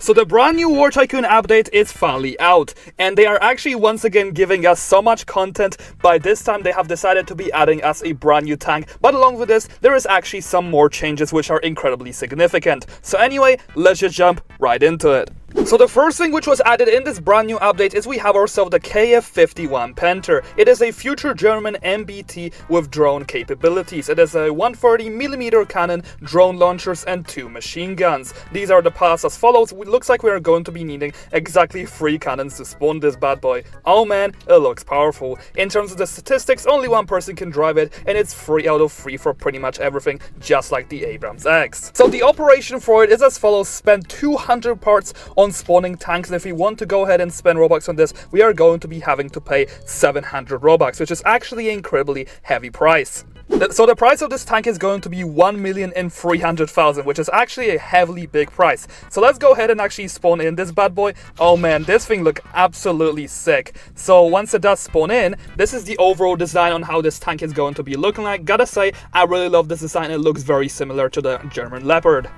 So the brand new War Tycoon update is finally out, and they are actually once again giving us so much content. By this time they have decided to be adding us a brand new tank, but along with this there is actually some more changes which are incredibly significant. So anyway, let's just jump right into it. So the first thing which was added in this brand new update is we have ourselves the KF51 Panther. It is a future German MBT with drone capabilities. It is a 130mm cannon, drone launchers and 2 machine guns. These are the paths as follows. It looks like we are going to be needing exactly 3 cannons to spawn this bad boy. Oh man, it looks powerful. In terms of the statistics, only one person can drive it, and it's 3 out of 3 for pretty much everything, just like the Abram X. So the operation for it is as follows. Spend 200 parts on spawning tanks, and if we want to go ahead and spend Robux on this, we are going to be having to pay 700 Robux, which is actually an incredibly heavy price. So the price of this tank is going to be 1,300,000, which is actually a heavily big price. So let's go ahead and actually spawn in this bad boy. Oh man, this thing looks absolutely sick. So once it does spawn in, this is the overall design on how this tank is going to be looking like. Gotta say, I really love this design. It looks very similar to the German Leopard.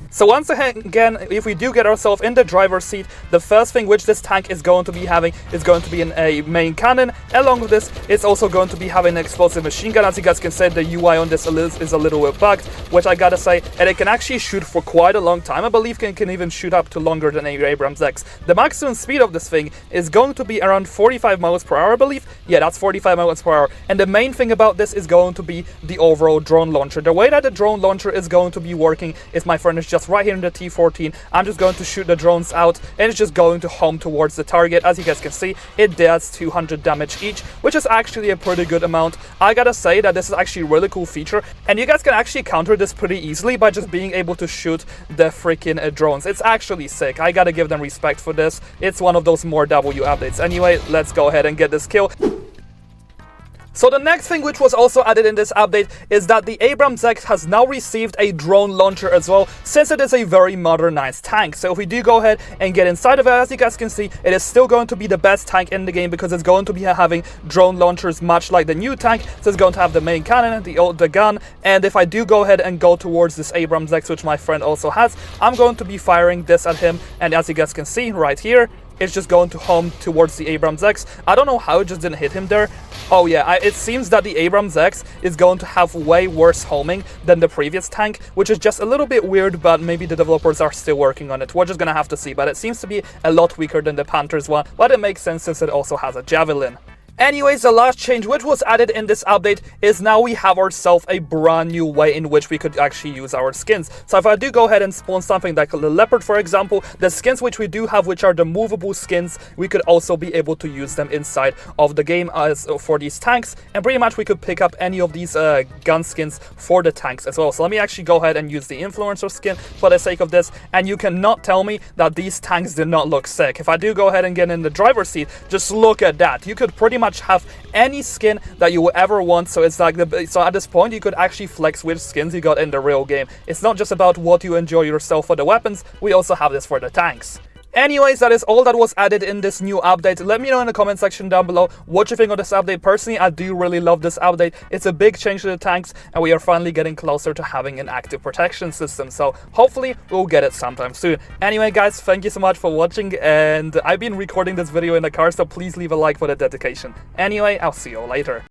So once again, if we do get ourselves in the driver's seat, the first thing which this tank is going to be having is going to be a main cannon. Along with this, it's also going to be having an explosive machine gun. As you guys can see, the UI on this is a little bit bugged, which I gotta say, and it can actually shoot for quite a long time. I believe it can even shoot up to longer than a Abram X. The maximum speed of this thing is going to be around 45 miles per hour, I believe. Yeah, that's 45 miles per hour. And the main thing about this is going to be the overall drone launcher. The way that the drone launcher is going to be working is, my friend, is just right here in the T14. I'm just going to shoot the drones out, and it's just going to home towards the target. As you guys can see, it does 200 damage each, which is actually a pretty good amount. I gotta say that this is actually a really cool feature, and you guys can actually counter this pretty easily by just being able to shoot the freaking drones. It's actually sick. I gotta give them respect for this. It's one of those more W updates. Anyway, let's go ahead and get this kill. So the next thing which was also added in this update is that the Abram X has now received a drone launcher as well, since it is a very modernized tank. So if we do go ahead and get inside of it, as you guys can see, it is still going to be the best tank in the game because it's going to be having drone launchers much like the new tank. So it's going to have the main cannon, the gun, and if I do go ahead and go towards this Abram X, which my friend also has, I'm going to be firing this at him, and as you guys can see right here, it's just going to home towards the Abram X. I don't know how it just didn't hit him there. Oh yeah, it seems that the Abram X is going to have way worse homing than the previous tank, which is just a little bit weird, but maybe the developers are still working on it. We're just gonna have to see, but it seems to be a lot weaker than the Panther's one, but it makes sense since it also has a javelin. Anyways, the last change which was added in this update is now we have ourselves a brand new way in which we could actually use our skins. So if I do go ahead and spawn something like the Leopard, for example, the skins which we do have, which are the movable skins, we could also be able to use them inside of the game as for these tanks, and pretty much we could pick up any of these gun skins for the tanks as well. So let me actually go ahead and use the influencer skin for the sake of this, and you cannot tell me that these tanks did not look sick. If I do go ahead and get in the driver's seat, just look at that. You could pretty much have any skin that you will ever want. So it's like so at this point you could actually flex which skins you got in the real game. It's not just about what you enjoy yourself for the weapons, we also have this for the tanks. Anyways, that is all that was added in this new update. Let me know in the comment section down below what you think of this update. Personally, I do really love this update. It's a big change to the tanks, and we are finally getting closer to having an active protection system. So hopefully we'll get it sometime soon. Anyway guys, thank you so much for watching, and I've been recording this video in the car, so please leave a like for the dedication. Anyway, I'll see you all later.